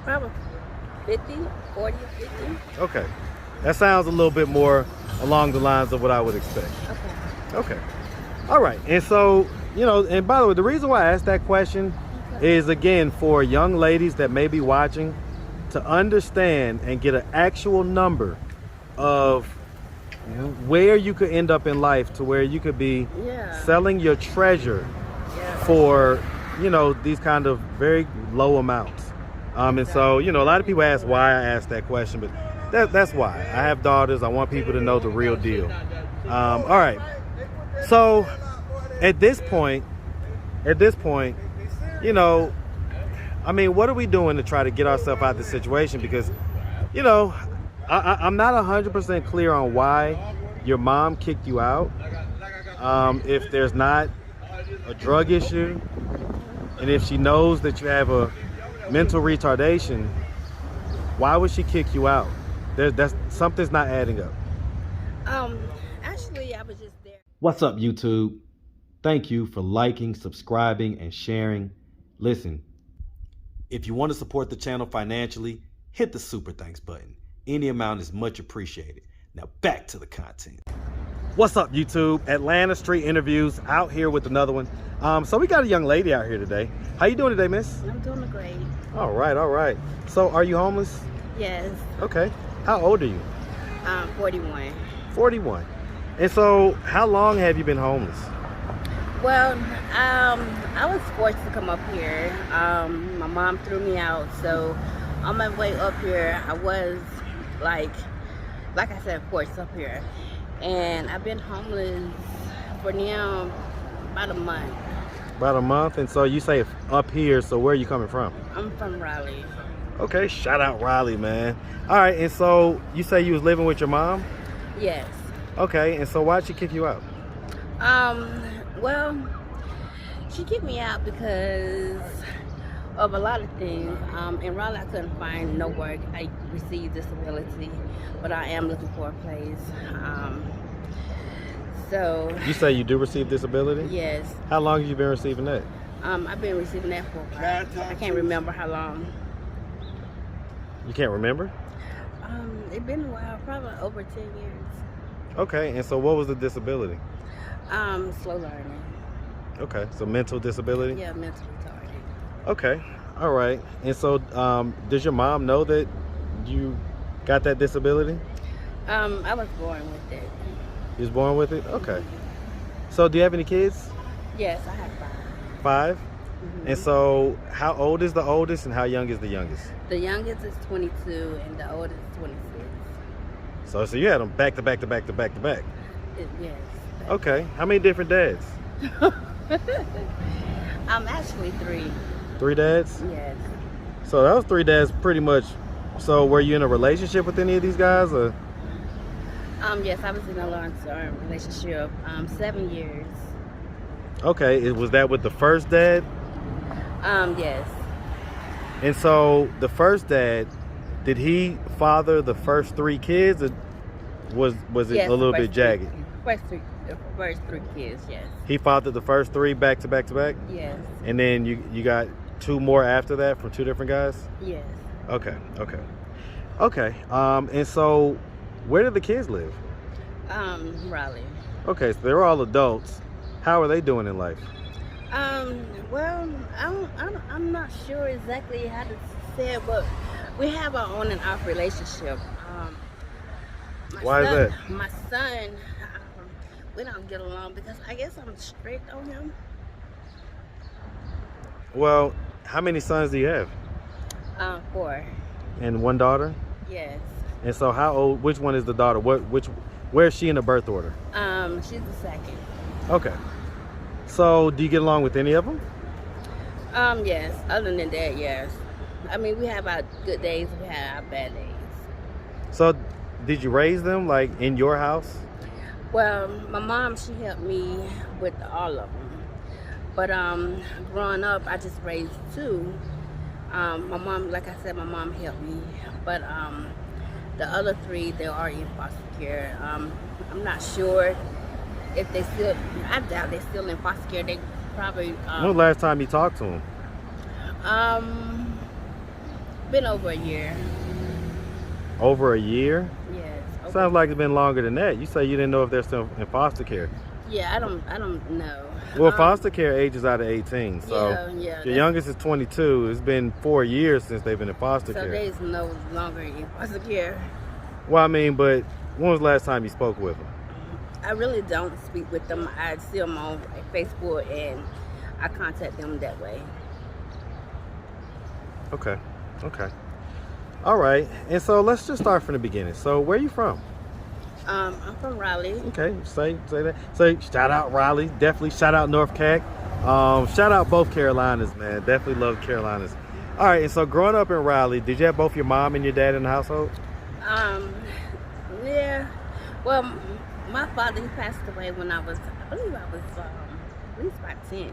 Probably 50, 40 or 50. Okay. That sounds a little bit more along the lines of what I would expect. Okay. All right. And so, and by the way, the reason why I asked that question is, again, for young ladies that may be watching to understand and get an actual number of where you could end up in life, to where you could be selling your treasure for, these kind of very low amounts. And so, a lot of people ask why I asked that question, but that's why. I have daughters. I want people to know the real deal. All right. So at this point, what are we doing to try to get ourselves out of this situation? Because, I'm not 100% clear on why your mom kicked you out. If there's not a drug issue, and if she knows that you have a mental retardation, why would she kick you out? Something's not adding up. Actually, I was just there. What's up, YouTube? Thank you for liking, subscribing, and sharing. Listen, if you want to support the channel financially, hit the super thanks button. Any amount is much appreciated. Now back to the content. What's up, YouTube? Atlanta Street Interviews, out here with another one. So we got a young lady out here today. How you doing today, miss? I'm doing great. All right. So are you homeless? Yes. Okay. How old are you? 41. 41. And so how long have you been homeless? Well, I was forced to come up here. My mom threw me out, so on my way up here, I was like I said, forced up here. And I've been homeless for now about a month. About a month? And so you say up here, so where are you coming from? I'm from Raleigh. Okay, shout out Raleigh, man. All right, and so you say you was living with your mom? Yes. Okay, and so why'd she kick you out? Well, she kicked me out because of a lot of things. In Raleigh, I couldn't find no work. I received disability, but I am looking for a place. So. You say you do receive disability? Yes. How long have you been receiving that? I've been receiving that for a while. I can't remember how long. You can't remember? It's been a while, probably over 10 years. Okay, and so what was the disability? Slow learning. Okay, so mental disability? Yeah, mental retarded. Okay, all right. And so does your mom know that you got that disability? I was born with it. You was born with it? Okay. So do you have any kids? Yes, I have 5. 5? Mm-hmm. And so how old is the oldest and how young is the youngest? The youngest is 22 and the oldest is 26. So you had them back to back to back to back to back? Yes. Okay. How many different dads? Actually 3. 3 dads? Yes. So that was 3 dads pretty much. So were you in a relationship with any of these guys, or? Yes, I was in a long-term relationship, 7 years. Okay, was that with the first dad? Yes. And so the first dad, did he father the first 3 kids, or was it a little bit jagged? The first 3 kids, yes. He fathered the first 3 back to back to back? Yes. And then you got 2 more after that from 2 different guys? Yes. Okay. And so where did the kids live? Raleigh. Okay, so they're all adults. How are they doing in life? Well, I'm not sure exactly how to say it, but we have our on and off relationship. Why is that? My son, we don't get along because I guess I'm strict on him. Well, how many sons do you have? 4. And 1 daughter? Yes. And so how old, which one is the daughter? Where is she in the birth order? She's the second. Okay. So do you get along with any of them? Yes. Other than that, yes. I mean, we have our good days, we have our bad days. So did you raise them like in your house? Well, my mom, she helped me with all of them. But growing up, I just raised 2. My mom, like I said, my mom helped me. But the other 3, they are in foster care. I'm not sure if they still, I doubt they're still in foster care. They probably... When was the last time you talked to them? Been over a year. Over a year? Yes. Sounds like it's been longer than that. You say you didn't know if they're still in foster care. Yeah, I don't know. Well, foster care ages out of 18, so yeah, your youngest is 22. It's been 4 years since they've been in foster care. So they's no longer in foster care. Well, I mean, but when was the last time you spoke with them? I really don't speak with them. I see them on Facebook and I contact them that way. Okay. All right. And so let's just start from the beginning. So where are you from? I'm from Raleigh. Okay, say that. Say shout out Raleigh. Definitely shout out North Cac. Shout out both Carolinas, man. Definitely love Carolinas. All right, and so growing up in Raleigh, did you have both your mom and your dad in the household? Yeah. Well, my father, he passed away when I believe I was at least about 10.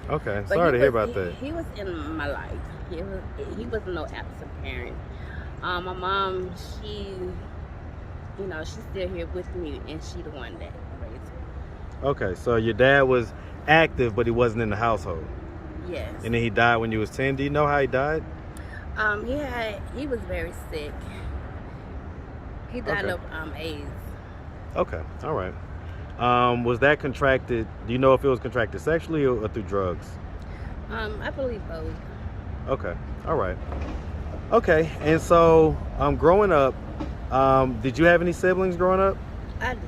Okay, But sorry to hear about that. He was in my life. He was no absent parent. My mom, she's still here with me, and she the one that raised me. Okay, so your dad was active, but he wasn't in the household. Yes. And then he died when you was 10. Do you know how he died? He was very sick. He died of AIDS. Okay, all right. Was that contracted? Do you know if it was contracted sexually or through drugs? I believe both. Okay, all right. Okay, and so growing up, did you have any siblings growing up? I did.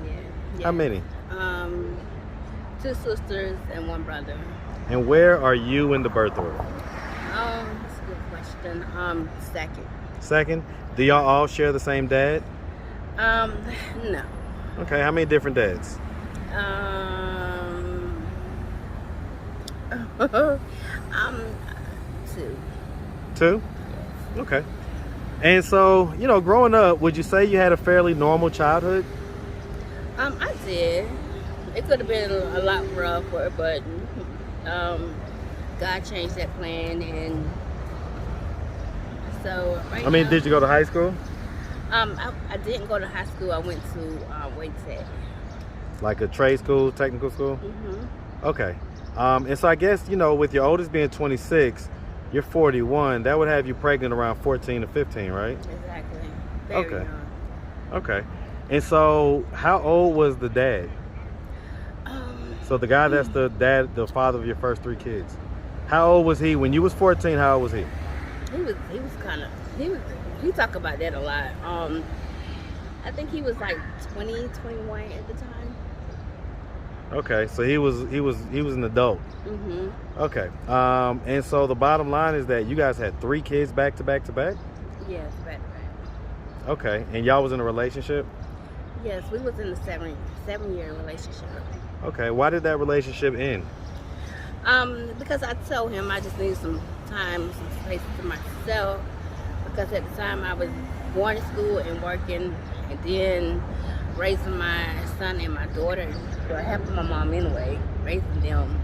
Yes. How many? 2 sisters and 1 brother. And where are you in the birth order? That's a good question. Second. Second. Do y'all all share the same dad? No. Okay, how many different dads? 2. 2? Okay. And so, growing up, would you say you had a fairly normal childhood? I did. It could have been a lot rougher, but God changed that plan, and so now, did you go to high school? I didn't go to high school. I went to Wade Tech. Like a trade school, technical school? Mm-hmm. Okay. And so I guess, with your oldest being 26, you're 41, that would have you pregnant around 14 to 15, right? Exactly. Very young. Okay. And so how old was the dad? So the guy that's the dad, the father of your first 3 kids. How old was he when you was 14? How old was he? He talked about that a lot. I think he was like 20, 21 at the time. Okay, so he was an adult. Mm-hmm. Okay. And so the bottom line is that you guys had 3 kids back to back to back? Yes, back to back. Okay. And y'all was in a relationship? Yes, we was in a 7-year relationship. Okay. Why did that relationship end? Because I told him I just needed some time, some space to myself. Because at the time I was going to school and working, and then raising my son and my daughter, well, helping my mom anyway, raising them.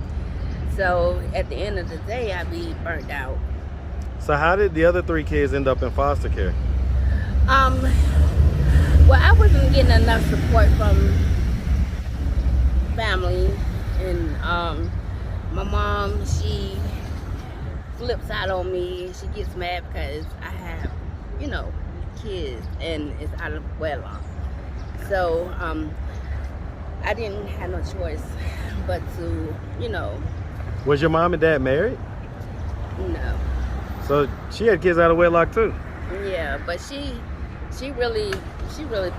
So at the end of the day, I'd be burnt out. So how did the other 3 kids end up in foster care? Well, I wasn't getting enough support from family, and my mom, she flips out on me. She gets mad because I have, kids, and it's out of wedlock. So I didn't have no choice but to, Was your mom and dad married? No. So she had kids out of wedlock too? Yeah, but she really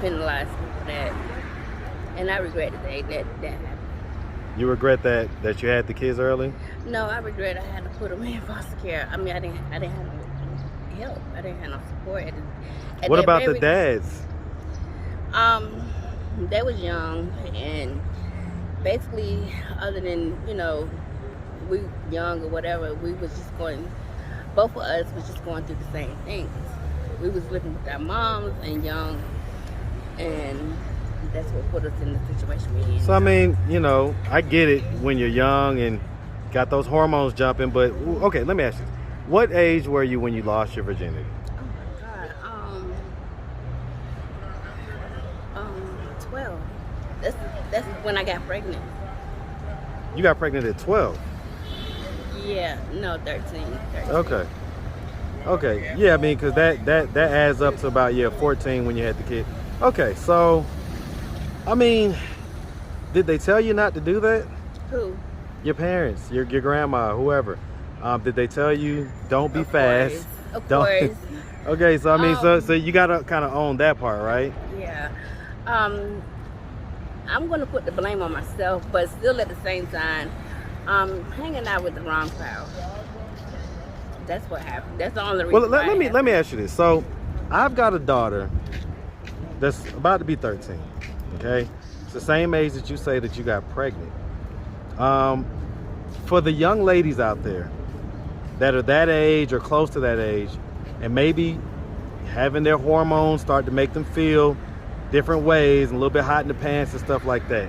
penalized me for that, and I regret that happened. You regret that you had the kids early? No, I regret I had to put them in foster care. I didn't have no help. I didn't have no support. What about the dads? They was young, and basically, other than we young or whatever, we was just going. Both of us was just going through the same things. We was living with our moms and young, and that's what put us in the situation we're in. So I get it when you're young and got those hormones jumping, but okay, let me ask you, what age were you when you lost your virginity? Oh my God, 12. That's when I got pregnant. You got pregnant at 12? Yeah, no, 13. Okay. Okay, yeah, I mean, because that adds up to about, yeah, 14 when you had the kid. Okay, so, I mean, did they tell you not to do that? Who? Your parents, your grandma, whoever. Did they tell you don't be Of fast? course. Of Don't. course. Okay, so I mean, so you gotta kind of own that part, right? Yeah. I'm gonna put the blame on myself, but still at the same time, hanging out with the wrong crowd. That's what happened. That's the only reason. Well, why it let me happened. ask you this. So, I've got a daughter that's about to be 13. Okay, it's the same age that you say that you got pregnant. For the young ladies out there that are that age or close to that age, and maybe having their hormones start to make them feel different ways and a little bit hot in the pants and stuff like that,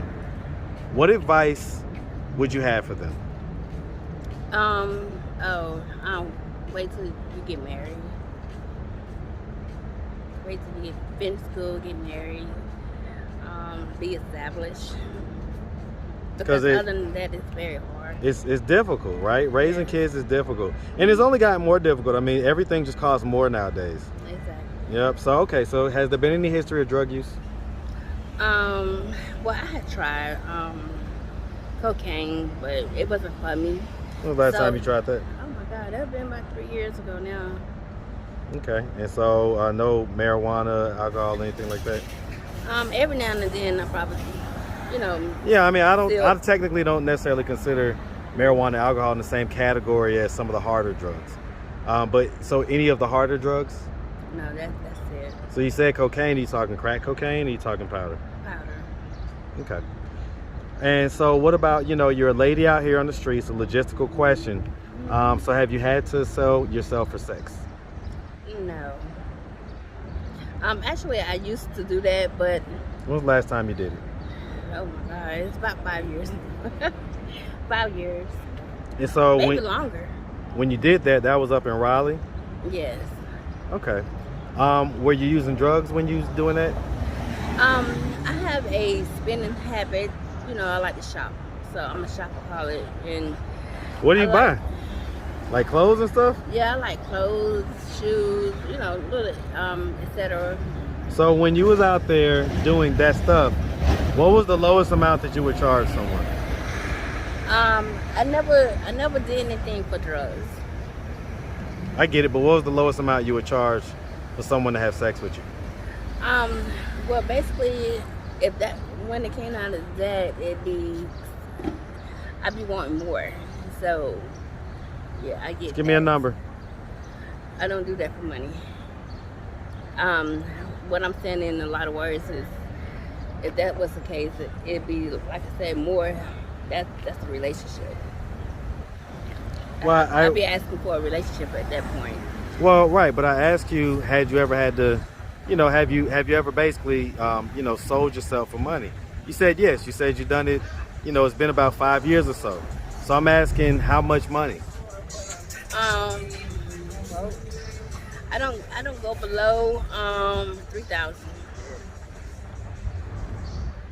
what advice would you have for them? Wait till you get married. Wait till you finish school, get married, be established. Because other than that, it's very hard. It's difficult, right? Raising kids is difficult, and it's only gotten more difficult. I mean, everything just costs more nowadays. Exactly. Yep. So okay. So has there been any history of drug use? Well, I had tried cocaine, but it wasn't for me. When was the last time you tried that? Oh my God, that's been about 3 years ago now. Okay. And so no marijuana, alcohol, anything like that? Every now and then I probably, Yeah, I mean, I still, technically don't necessarily consider marijuana and alcohol in the same category as some of the harder drugs. But so any of the harder drugs? no, that's it. So you said cocaine, are you talking crack cocaine or are you talking powder? Powder. Okay. And so what about, you're a lady out here on the streets, a logistical question. So have you had to sell yourself for sex? No. Actually, I used to do that, but When was the last time you did it? oh my God, it's about 5 years. 5 years. And so Maybe longer. when you did that, that was up in Raleigh? Yes. Okay. Were you using drugs when you was doing that? I have a spending habit. I like to shop. So I'm a shopaholic. And What do you I buy? Like clothes and stuff? yeah, I like clothes, shoes, little, etc. So when you was out there doing that stuff, what was the lowest amount that you would charge someone? I never did anything for drugs. I get it, but what was the lowest amount you would charge for someone to have sex with you? Well, basically, when it came out of that, I'd be wanting more. So, yeah, I get. Give me a number. I don't do that for money. What I'm saying in a lot of words is, if that was the case, it'd be, like I said, more. That's a relationship. Well, I'd be asking for a relationship at that point. Well, right, but I asked you, had you ever had to, have you ever basically, sold yourself for money? You said yes. You said you done it. It's been about 5 years or so. So I'm asking, how much money? Well, I don't go below 3,000.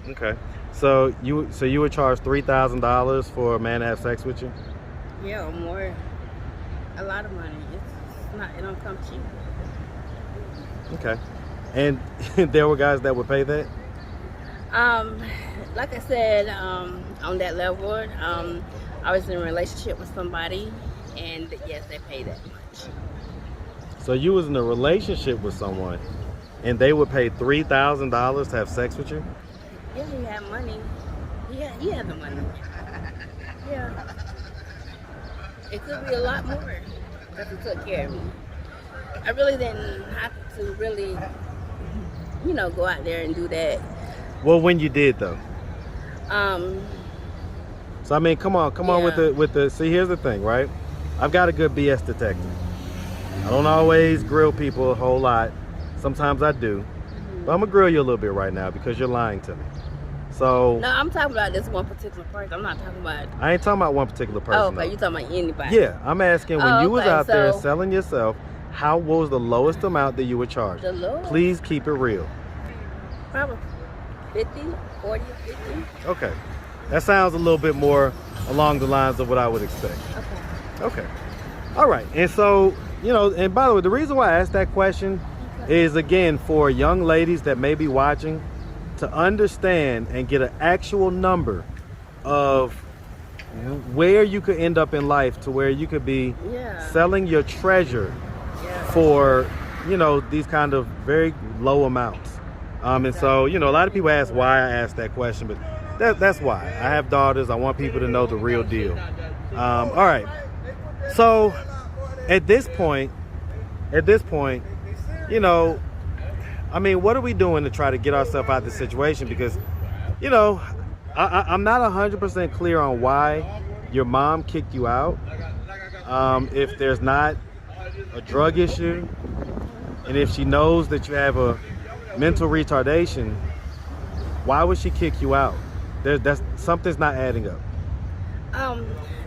Okay. So you would charge $3,000 for a man to have sex with you? Yeah, or more. A lot of money. It's not. It don't come cheap. Okay. And there were guys that would pay that? Like I said, on that level, I was in a relationship with somebody, and yes, they pay that much. So you was in a relationship with someone, and they would pay $3,000 to have sex with you? Yeah, he had money. He had the money. Yeah. It could be a lot more because he took care of me. I really didn't have to really, go out there and do that. Well, when you did though. So I mean, come on Yeah. with the. See, here's the thing, right? I've got a good BS detector. I don't always grill people a whole lot. Sometimes I do, but I'm gonna grill you a little bit right now because you're lying to me. So No, I'm talking about this one particular person. I'm not talking about. I ain't talking about one particular person. Oh, okay. though. You talking about anybody? Yeah, I'm asking when you was okay, out there so- selling yourself, what was the lowest amount that you would charge? The lowest? Please keep it real. Probably 50, 40 or 50. Okay. That sounds a little bit more along the lines of what I would expect. Okay. Okay. All right. And so you know, and by the way, the reason why I asked that question is, again, for young ladies that may be watching to understand and get an actual number of where you could end up in life, to where you could be selling your treasure for, you know, these kind of very low amounts. And so, you know, a lot of people ask why I asked that question, but that's why. I have daughters. I want people to know the real deal. All right. So at this point, you know, I mean, what are we doing to try to get ourselves out of this situation? Because, you know, I'm not 100% clear on why your mom kicked you out. If there's not a drug issue, and if she knows that you have a mental retardation, why would she kick you out? That's something's not adding up.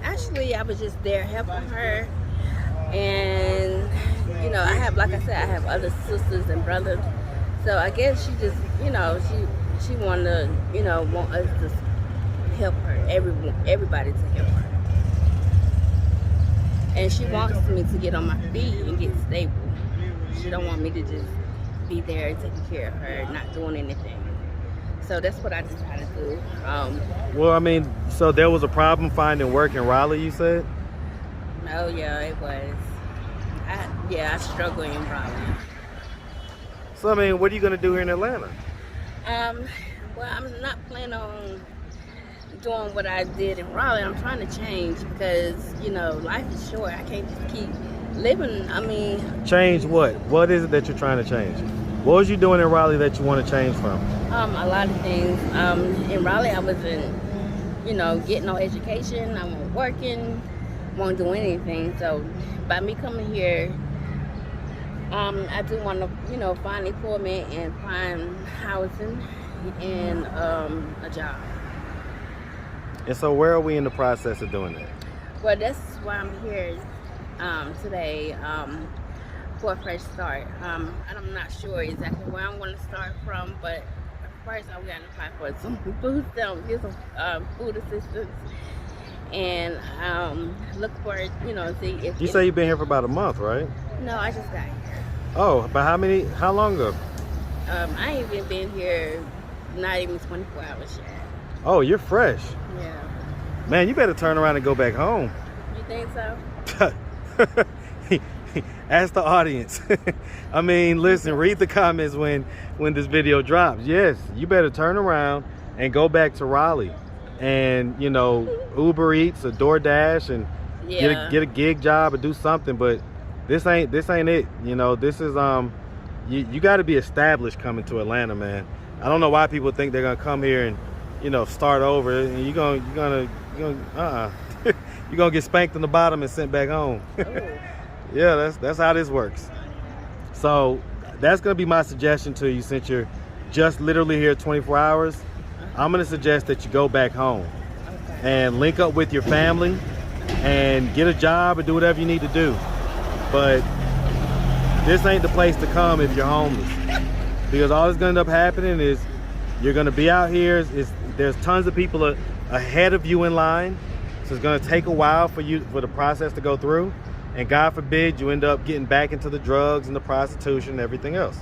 Actually, I was just there helping her, and you know, I have other sisters and brothers, so I guess she just, you know, she want us to help her, everybody to help her, and she wants me to get on my feet and get stable. She don't want me to just be there taking care of her, not doing anything. So that's what I decided to do. Well, I mean, so there was a problem finding work in Raleigh, you said? Oh yeah, it was. I struggle in Raleigh. So I mean, what are you gonna do here in Atlanta? Well, I'm not planning on doing what I did in Raleigh. I'm trying to change because, you know, life is short. I can't just keep living. I mean, change what? What is it that you're trying to change? What was you doing in Raleigh that you want to change from? A lot of things. In Raleigh, I wasn't, you know, getting no education. I wasn't working, wasn't doing anything. So by me coming here, I do want to, you know, find employment and find housing and a job. And so where are we in the process of doing that? Well, that's why I'm here today, for a fresh start. And I'm not sure exactly where I'm going to start from, but first I'm going to apply for some food stamps, get some food assistance, and look for, you know, see if... You say you've been here for about a month, right? No, I just got here. Oh, but how long ago? I ain't even been here, not even 24 hours yet. Oh, you're fresh. Yeah. Man, you better turn around and go back home. You think so? Ask the audience. I mean, listen, read the comments when this video drops. Yes, you better turn around and go back to Raleigh and, you know, Uber Eats or DoorDash and get a gig job or do something. But this ain't it. You know, this is you got to be established coming to Atlanta, man. I don't know why people think they're gonna come here and, you know, start over, and you're gonna get spanked in the bottom and sent back home. Yeah, that's how this works. So that's gonna be my suggestion to you, since you're just literally here 24 hours. I'm gonna suggest that you go back home and link up with your family and get a job or do whatever you need to do. But this ain't the place to come if you're homeless, because all that's gonna end up happening is you're gonna be out here. There's tons of people ahead of you in line, so it's gonna take a while for the process to go through. And God forbid you end up getting back into the drugs and the prostitution and everything else.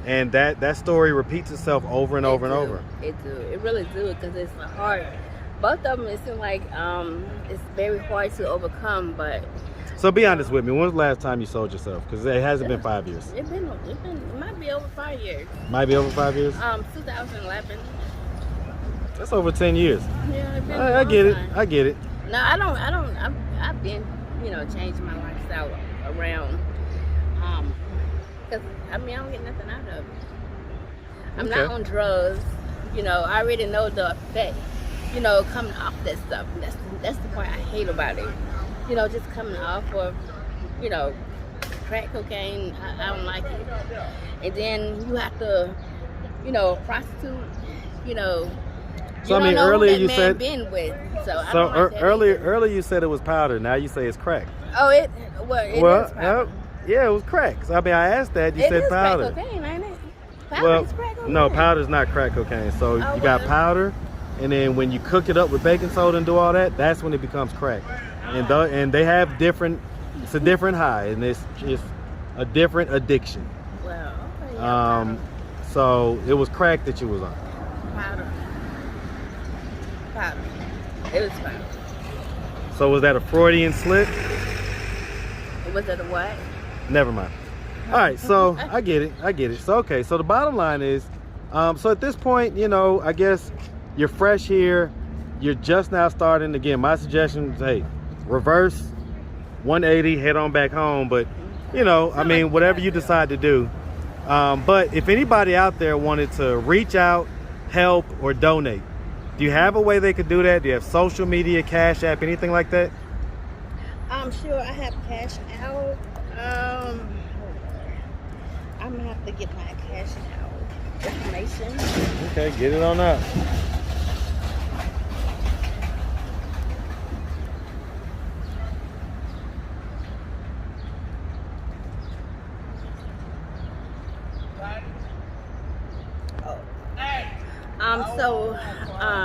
And that story repeats itself over and over and over. It do. It really do, because it's hard. Both of them, it seems like it's very hard to overcome. But so be honest with me. When was the last time you sold yourself? Because it hasn't been 5 years. It might be over 5 years. Might be over 5 years. 2011. That's over 10 years. Yeah, it's been I get it. I get it. No, I don't. I've been, you know, changing my lifestyle around. Because I mean, I don't get nothing out of it. I'm not on drugs. You know, I already know the effect, you know, coming off that stuff. That's the part I hate about it. You know, just coming off of, you know, crack cocaine. I don't like it. And then you have to, you know, prostitute. You know. So I mean, earlier you said. Been with, so earlier you said it was powder. Now you say it's crack. Oh, it is powder. Yeah, it was crack. So I mean, I asked that. You said powder. Crack cocaine, ain't it? Powder is crack cocaine. No, powder's not crack cocaine. So you got powder, and then when you cook it up with baking soda and do all that, that's when it becomes crack. And they have different It's a different high, and it's just a different addiction. Well, okay. Yeah, So it was crack that you was on. powder. Powder. It was powder. So was that a Freudian slip? Was it a what? Never mind. All right, so I get it. So okay, so the bottom line is, so at this point, you know, I guess you're fresh here, you're just now starting. Again, my suggestion is, hey, reverse 180, head on back home. But you know, I mean, whatever you decide to do. But if anybody out there wanted to reach out, help, or donate, do you have a way they could do that? Do you have social media, Cash App, anything like that? I'm sure I have cash out. I'm gonna have to get my cash out information. Okay, get it on up.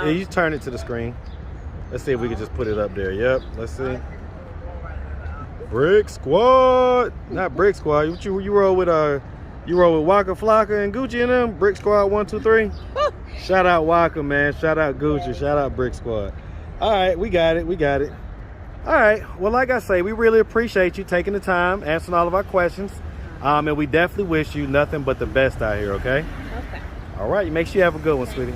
Yeah, you turn it to the screen. Let's see if we can just put it up there. Yep, let's see. Brick Squad, not Brick Squad. What you roll with? You roll with Waka Flocka and Gucci and them. Brick Squad 1, 2, 3. Shout out Waka, man. Shout out Gucci. Shout out Brick Squad. All right, we got it. All right. Well, like I say, we really appreciate you taking the time, answering all of our questions, and we definitely wish you nothing but the best out here. Okay. Okay. All right. Make sure you have a good one, sweetie.